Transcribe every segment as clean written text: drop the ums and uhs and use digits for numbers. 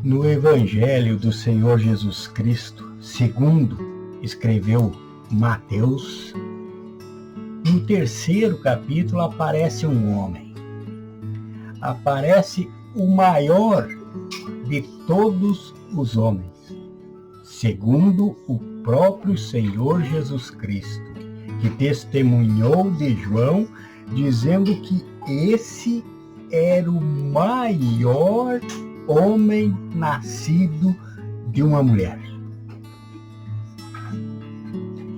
No Evangelho do Senhor Jesus Cristo, segundo escreveu Mateus, no 3º capítulo aparece um homem. Aparece o maior de todos os homens, segundo o próprio Senhor Jesus Cristo, que testemunhou de João, dizendo que esse era o maior homem nascido de uma mulher.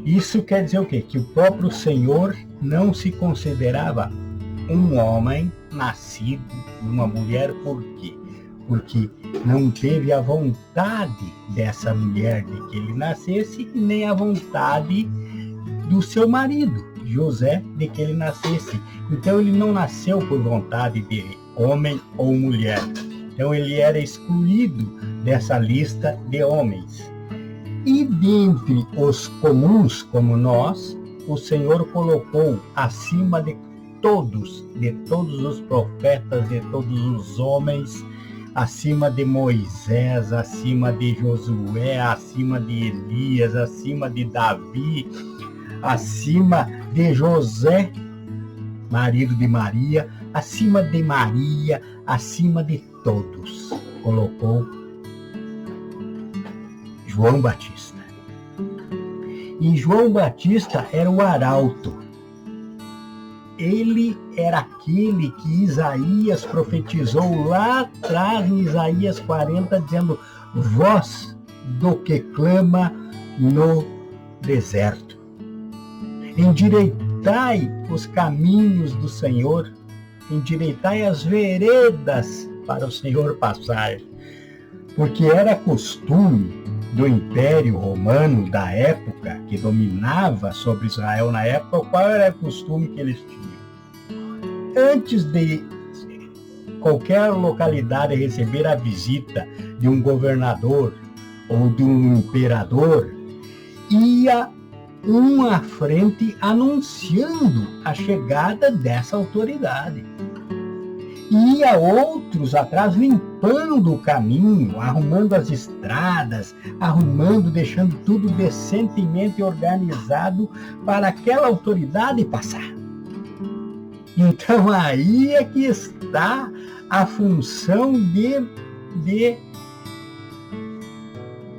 Isso quer dizer o quê? Que o próprio Senhor não se considerava um homem nascido de uma mulher. Por quê? Porque não teve a vontade dessa mulher de que ele nascesse, nem a vontade do seu marido, José, de que ele nascesse. Então ele não nasceu por vontade de homem ou mulher. Então ele era excluído dessa lista de homens. E dentre os comuns como nós, o Senhor colocou acima de todos os profetas, de todos os homens, acima de Moisés, acima de Josué, acima de Elias, acima de Davi, acima de José, marido de Maria, acima de todos, colocou João Batista. E João Batista era o arauto. Ele era aquele que Isaías profetizou lá atrás, em Isaías 40, dizendo: voz do que clama no deserto. Endireitai os caminhos do Senhor, endireitai as veredas para o Senhor passar. Porque era costume do Império Romano da época, que dominava sobre Israel na época, qual era o costume que eles tinham? Antes de qualquer localidade receber a visita de um governador ou de um imperador, ia um à frente anunciando a chegada dessa autoridade. Ia outros atrás limpando o caminho, arrumando as estradas, deixando tudo decentemente organizado para aquela autoridade passar. Então aí é que está a função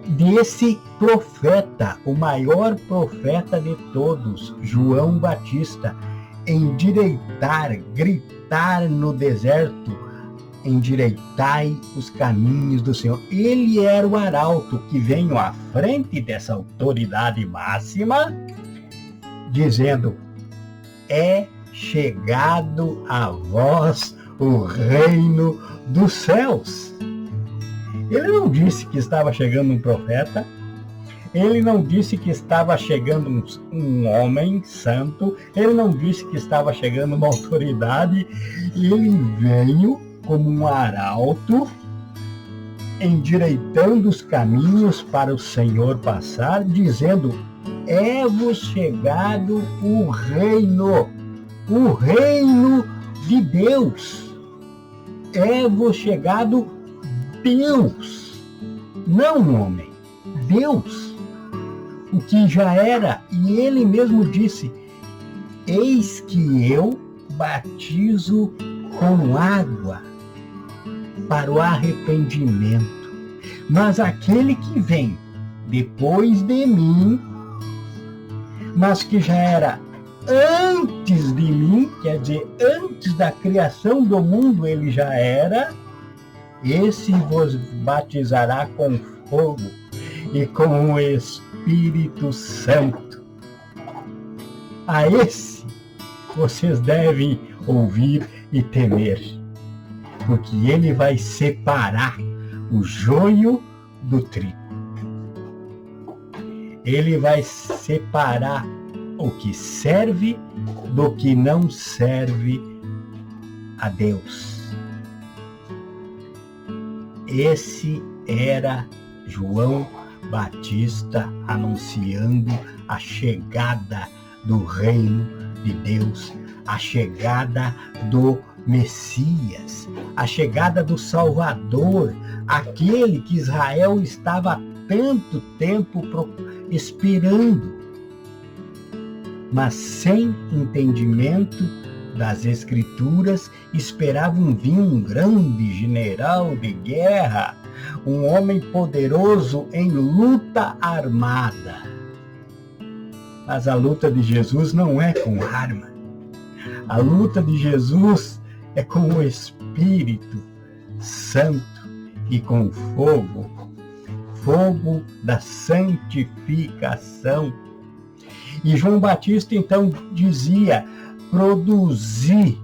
desse profeta, o maior profeta de todos, João Batista, endireitar, gritar no deserto: endireitai os caminhos do Senhor. Ele era o arauto que veio à frente dessa autoridade máxima, dizendo: é chegado a vós o reino dos céus. Ele não disse que estava chegando um profeta, ele não disse que estava chegando um homem santo, ele não disse que estava chegando uma autoridade. Ele veio como um arauto, endireitando os caminhos para o Senhor passar, dizendo: é-vos chegado o reino de Deus. É-vos chegado Deus, não um homem, Deus, o que já era. E ele mesmo disse: eis que eu batizo com água para o arrependimento, mas aquele que vem depois de mim, mas que já era antes de mim, quer dizer, antes da criação do mundo ele já era, esse vos batizará com fogo e com o Espírito Santo. A esse vocês devem ouvir e temer, porque ele vai separar o joio do trigo. Ele vai separar o que serve do que não serve a Deus. Esse era João Batista anunciando a chegada do reino de Deus, a chegada do Messias, a chegada do Salvador, aquele que Israel estava há tanto tempo esperando, mas sem entendimento das Escrituras, esperavam vir um grande general de guerra, um homem poderoso em luta armada. Mas a luta de Jesus não é com arma. A luta de Jesus é com o Espírito Santo e com fogo, fogo da santificação. E João Batista então dizia: produzi,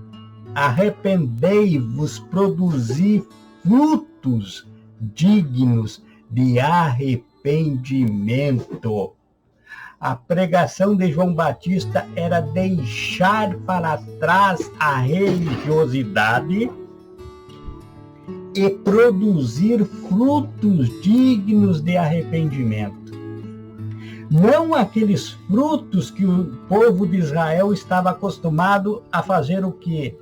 arrependei-vos, produzi frutos dignos de arrependimento. A pregação de João Batista era deixar para trás a religiosidade e produzir frutos dignos de arrependimento. Não aqueles frutos que o povo de Israel estava acostumado a fazer o quê?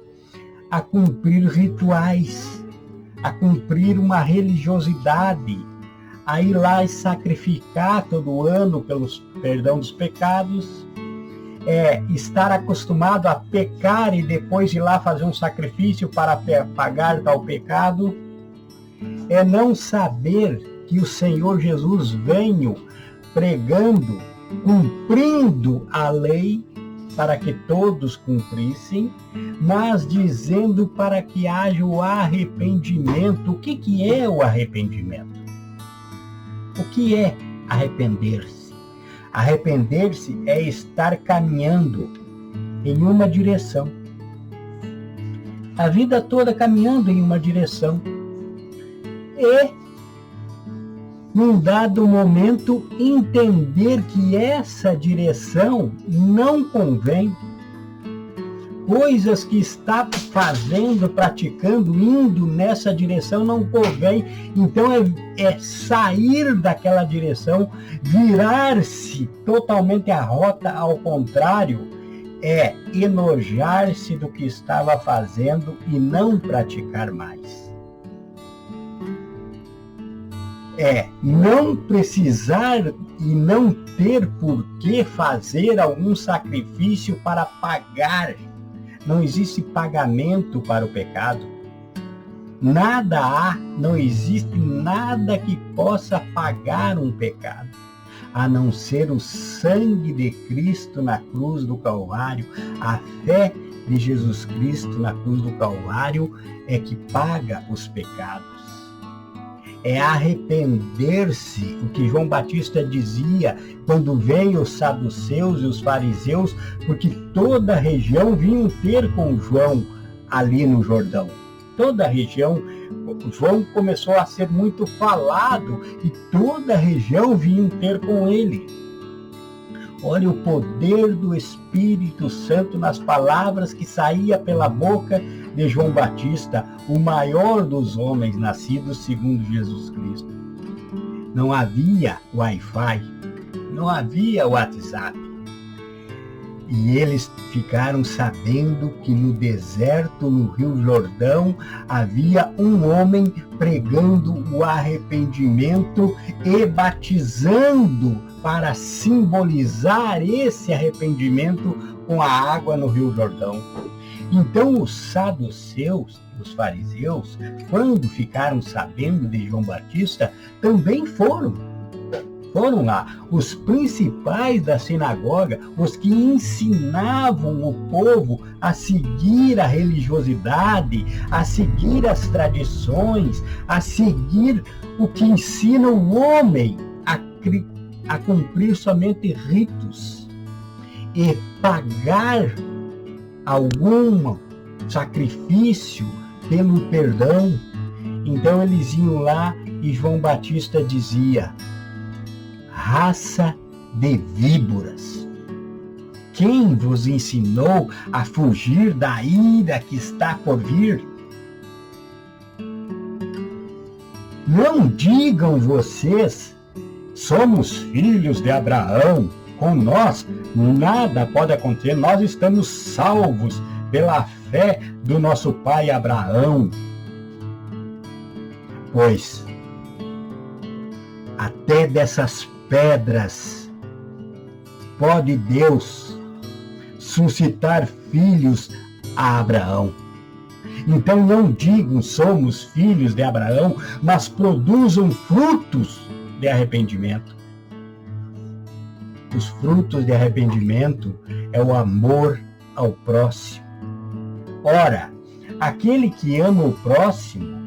A cumprir rituais, a cumprir uma religiosidade, a ir lá e sacrificar todo ano pelos perdão dos pecados, estar acostumado a pecar e depois ir lá fazer um sacrifício para pagar tal pecado, é não saber que o Senhor Jesus veio pregando, cumprindo a lei para que todos cumprissem, mas dizendo para que haja o arrependimento. O que é o arrependimento? O que é arrepender-se? Arrepender-se é estar caminhando em uma direção. A vida toda caminhando em uma direção. E num dado momento, entender que essa direção não convém. Coisas que está fazendo, praticando, indo nessa direção não convém. Então é sair daquela direção, virar-se totalmente a rota ao contrário, é enojar-se do que estava fazendo e não praticar mais. É não precisar e não ter por que fazer algum sacrifício para pagar. Não existe pagamento para o pecado. Nada há, não existe nada que possa pagar um pecado, a não ser o sangue de Cristo na cruz do Calvário. A fé de Jesus Cristo na cruz do Calvário é que paga os pecados. É arrepender-se, o que João Batista dizia quando veio os saduceus e os fariseus, porque toda a região vinham ter com João ali no Jordão. Toda a região, João começou a ser muito falado e toda a região vinha ter com ele. Olha o poder do Espírito Santo nas palavras que saía pela boca de João Batista, o maior dos homens nascidos segundo Jesus Cristo. Não havia Wi-Fi, não havia WhatsApp. E eles ficaram sabendo que no deserto, no Rio Jordão, havia um homem pregando o arrependimento e batizando para simbolizar esse arrependimento com a água no Rio Jordão. Então os saduceus, os fariseus, quando ficaram sabendo de João Batista, também foram lá. Os principais da sinagoga, os que ensinavam o povo a seguir a religiosidade, a seguir as tradições, a seguir o que ensina o homem a cumprir somente ritos e pagar algum sacrifício pelo perdão. Então eles iam lá e João Batista dizia: raça de víboras, quem vos ensinou a fugir da ira que está por vir? Não digam vocês: somos filhos de Abraão, com nós nada pode acontecer, nós estamos salvos pela fé do nosso pai Abraão. Pois Até dessas pedras pode Deus suscitar filhos a Abraão. Então não digam somos filhos de Abraão, mas produzam frutos de arrependimento. Os frutos de arrependimento é o amor ao próximo. Ora, aquele que ama o próximo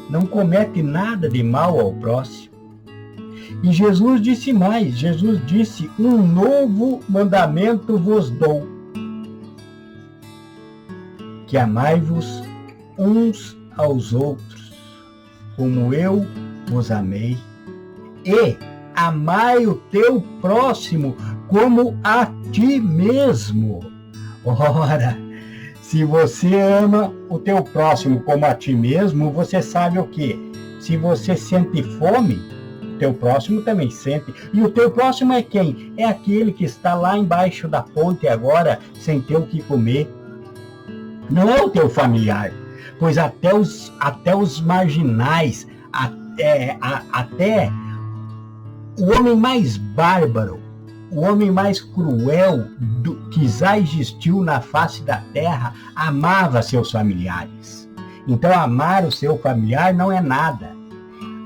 não comete nada de mal ao próximo. E Jesus disse mais, Jesus disse, um novo mandamento vos dou, que amai-vos uns aos outros, como eu vos amei, e amai o teu próximo como a ti mesmo. Ora, se você ama o teu próximo como a ti mesmo, você sabe o quê? Se você sente fome, o teu próximo também sente. E o teu próximo é quem? É aquele que está lá embaixo da ponte agora, sem ter o que comer. Não é o teu familiar, pois até os marginais, até o homem mais bárbaro, o homem mais cruel que já existiu na face da terra, amava seus familiares. Então, amar o seu familiar não é nada.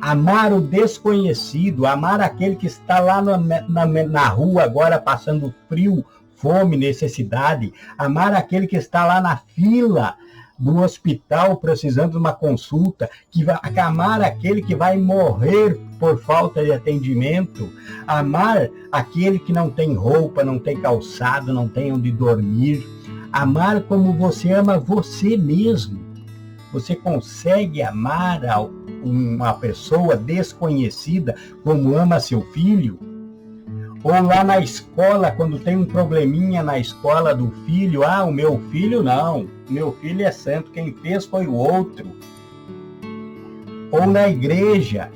Amar o desconhecido, amar aquele que está lá na rua agora passando frio, fome, necessidade, amar aquele que está lá na fila do hospital precisando de uma consulta, amar aquele que vai morrer por falta de atendimento, amar aquele que não tem roupa, não tem calçado, não tem onde dormir, amar como você ama você mesmo. Você consegue amar uma pessoa desconhecida como ama seu filho? Ou lá na escola, quando tem um probleminha na escola do filho, o meu filho não, meu filho é santo, quem fez foi o outro. Ou na igreja,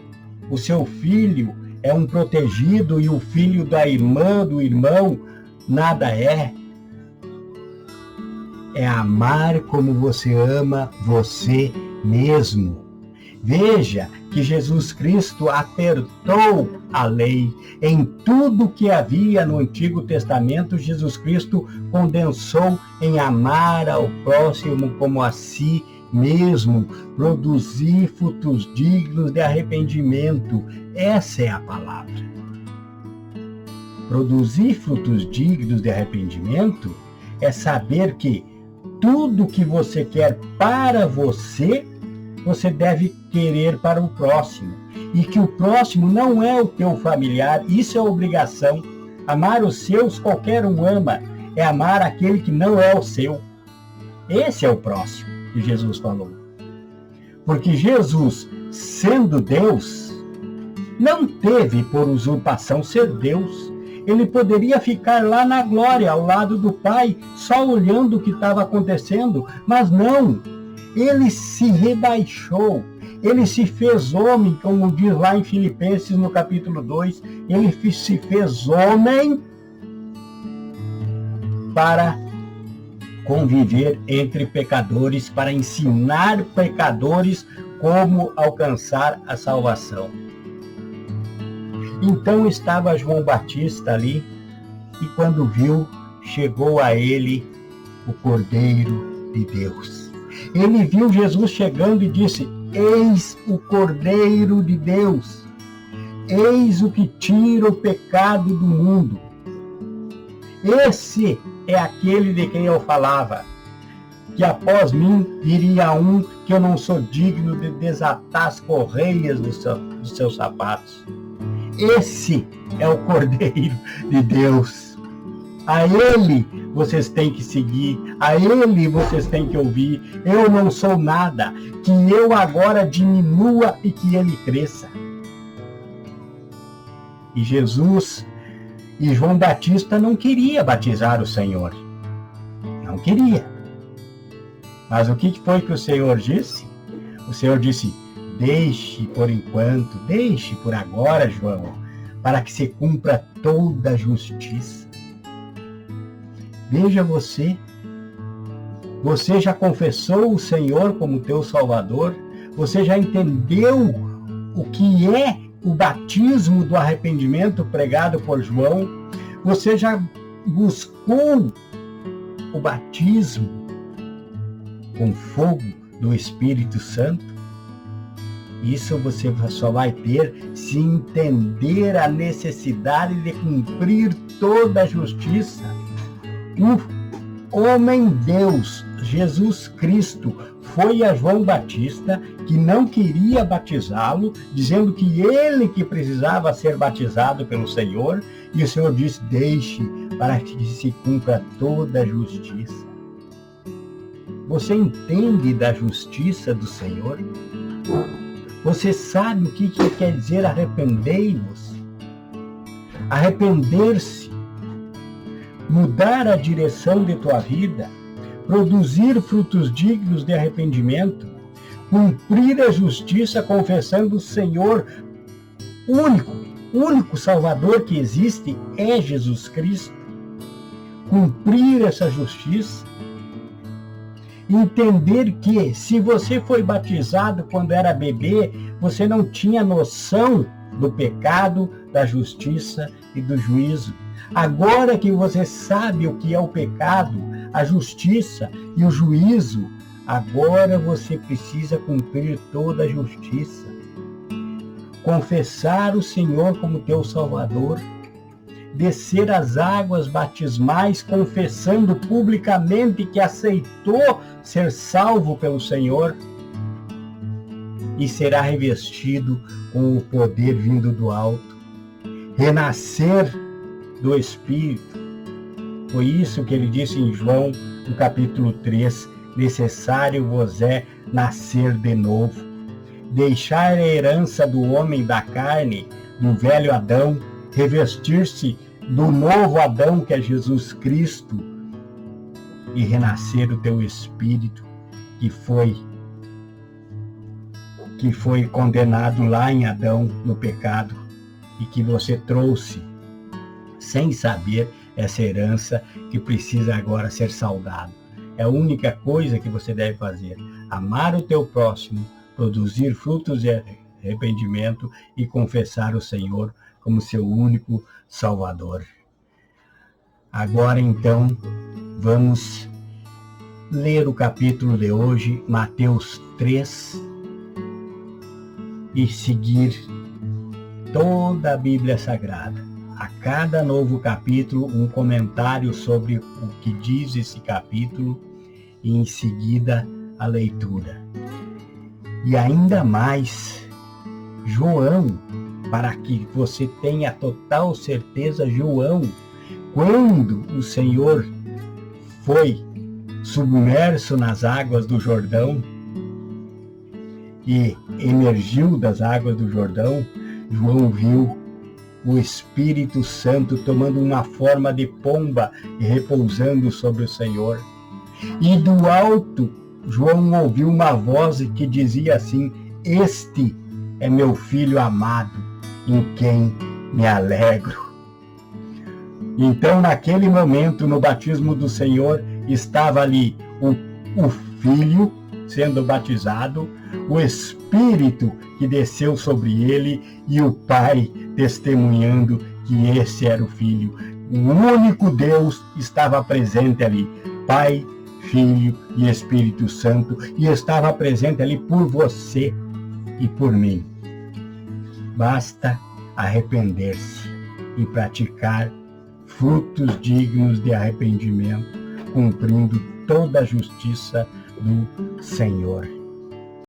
o seu filho é um protegido e o filho da irmã, do irmão, nada é. É amar como você ama você mesmo. Veja que Jesus Cristo apertou a lei. Em tudo que havia no Antigo Testamento, Jesus Cristo condensou em amar ao próximo como a si mesmo, produzir frutos dignos de arrependimento. Essa é a palavra. Produzir frutos dignos de arrependimento é saber que tudo que você quer para você, você deve querer para o próximo. E que o próximo não é o teu familiar, isso é obrigação. Amar os seus, qualquer um ama. É amar aquele que não é o seu. Esse é o próximo que Jesus falou. Porque Jesus, sendo Deus, não teve por usurpação ser Deus. Ele poderia ficar lá na glória, ao lado do Pai, só olhando o que estava acontecendo, mas não. Ele se rebaixou, ele se fez homem, como diz lá em Filipenses, no capítulo 2, ele se fez homem para conviver entre pecadores, para ensinar pecadores como alcançar a salvação. Então estava João Batista ali, e quando viu, chegou a ele o Cordeiro de Deus. Ele viu Jesus chegando e disse: eis o Cordeiro de Deus, eis o que tira o pecado do mundo. Esse é aquele de quem eu falava, que após mim viria um que eu não sou digno de desatar as correias dos seus sapatos. Esse é o Cordeiro de Deus. A Ele vocês têm que seguir, a Ele vocês têm que ouvir. Eu não sou nada, que eu agora diminua e que Ele cresça. E Jesus e João Batista não queria batizar o Senhor. Não queria. Mas o que foi que o Senhor disse? O Senhor disse: deixe por enquanto, deixe por agora, João, para que se cumpra toda a justiça. Veja você já confessou o Senhor como teu Salvador? Você já entendeu o que é o batismo do arrependimento pregado por João? Você já buscou o batismo com fogo do Espírito Santo? Isso você só vai ter se entender a necessidade de cumprir toda a justiça. O homem-Deus, Jesus Cristo, foi a João Batista, que não queria batizá-lo, dizendo que ele que precisava ser batizado pelo Senhor, e o Senhor disse: deixe para que se cumpra toda a justiça. Você entende da justiça do Senhor? Você sabe o que quer dizer arrependei-vos? Arrepender-se, mudar a direção de tua vida, produzir frutos dignos de arrependimento, cumprir a justiça confessando o Senhor, único Salvador que existe é Jesus Cristo. Cumprir essa justiça, entender que se você foi batizado quando era bebê, você não tinha noção do pecado, da justiça e do juízo. Agora que você sabe o que é o pecado, a justiça e o juízo, agora você precisa cumprir toda a justiça. Confessar o Senhor como teu Salvador, descer as águas batismais confessando publicamente que aceitou ser salvo pelo Senhor e será revestido com o poder vindo do alto, renascer do Espírito. Foi isso que ele disse em João, no capítulo 3, necessário vos é nascer de novo, deixar a herança do homem da carne, do velho Adão, revestir-se do novo Adão, que é Jesus Cristo, e renascer o teu espírito, que foi condenado lá em Adão, no pecado, e que você trouxe, sem saber, essa herança que precisa agora ser saudada. É a única coisa que você deve fazer: amar o teu próximo, produzir frutos de arrependimento e confessar o Senhor como seu único Salvador. Agora então, vamos ler o capítulo de hoje, Mateus 3, e seguir toda a Bíblia Sagrada. A cada novo capítulo, um comentário sobre o que diz esse capítulo e em seguida a leitura. E ainda mais, João, para que você tenha total certeza, João, quando o Senhor foi submerso nas águas do Jordão e emergiu das águas do Jordão, João viu o Espírito Santo tomando uma forma de pomba e repousando sobre o Senhor. E do alto, João ouviu uma voz que dizia assim: este é meu filho amado, em quem me alegro. Então, naquele momento, no batismo do Senhor, estava ali o Filho sendo batizado, o Espírito que desceu sobre ele e o Pai testemunhando que esse era o Filho. O único Deus estava presente ali, Pai, Filho e Espírito Santo, e estava presente ali por você e por mim. Basta arrepender-se e praticar frutos dignos de arrependimento, cumprindo toda a justiça do Senhor.